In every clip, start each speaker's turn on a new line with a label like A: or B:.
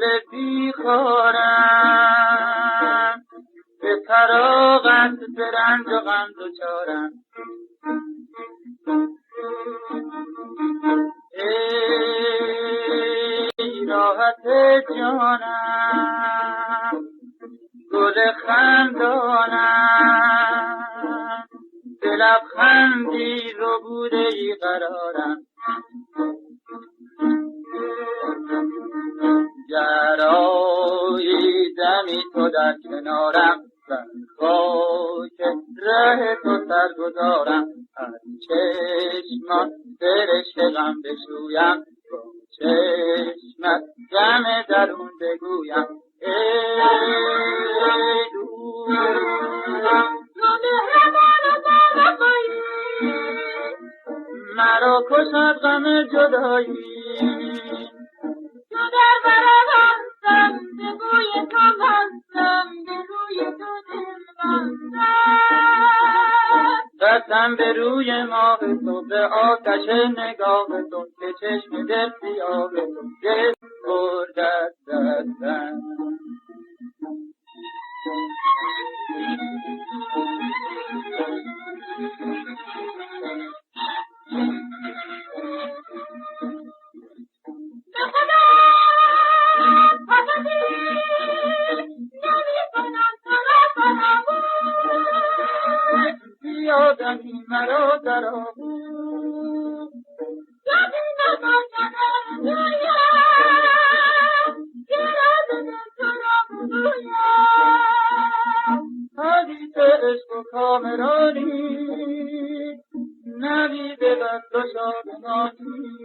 A: گل بیخارم، به فراغت به رنج و غم دچارم. ای راحت جانم، گل خندانم، به لبخندی ربوده ای قرارم. گرایی دمی تو در کنارم، بر خاک ره تو سرگذارم. از چشمت سرشک غم بشویم، با چشمت غم درون بگویم. ای دوست مرا کشد غم جدایی،
B: تو در برابرم به بوی تو بستم، به روی تو دل بستم.
A: قسم به روی ماه تو، به آتش نگاه تو، به چشم دل سیاه تو دل بردت دستم. یادمی مرا در آغوش، حدیث عشق و کامرانی، نبی به دست و شادمانی.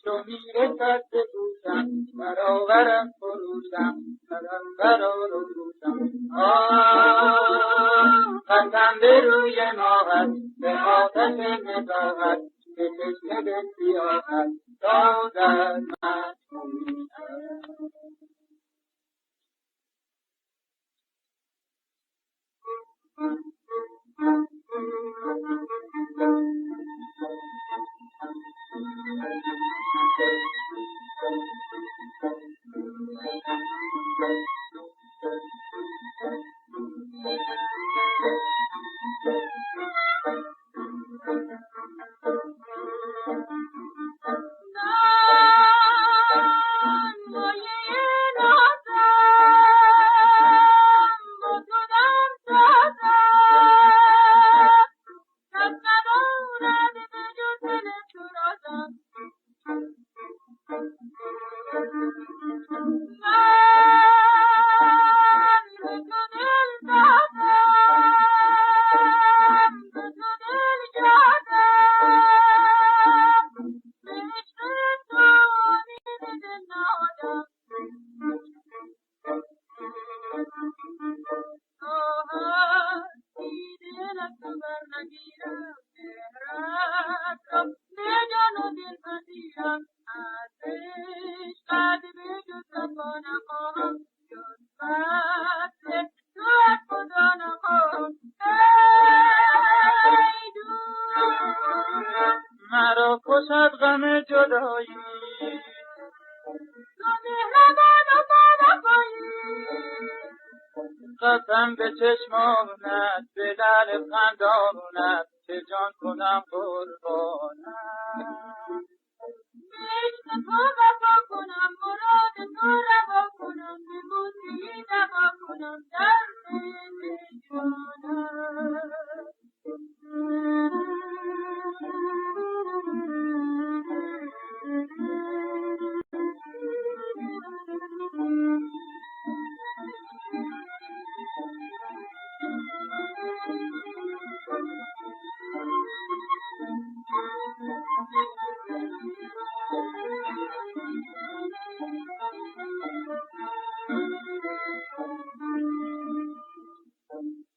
A: چو میرسد به گوشم برآورم فروشم، برآور و گوشم. قسم به روی ماهت، به آتش نگاهت، به چشم دل سیاهت دادت مجنونم. مرا کشد غم جدایی، قسم به چشمانت، به لعل خندانت، که جان کنم قربانت.
B: عشق تو وفا کنم، مراد تو روا کنم، به موسیقی دوا کنم درد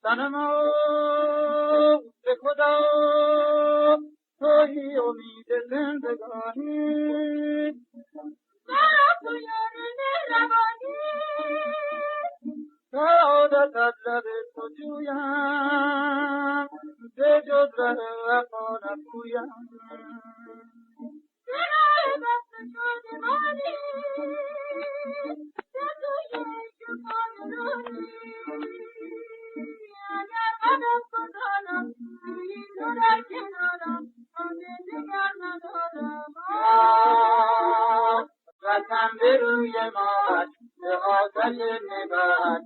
A: صنما به خدا تویی امید زندگانی،
B: مرا تو یار مهربانی،
A: سعادت از لب تو جویم، به جز ره وفا نگویم.
B: به راه دست شادمانی،
A: قسم به روی ما به آتش نگاهت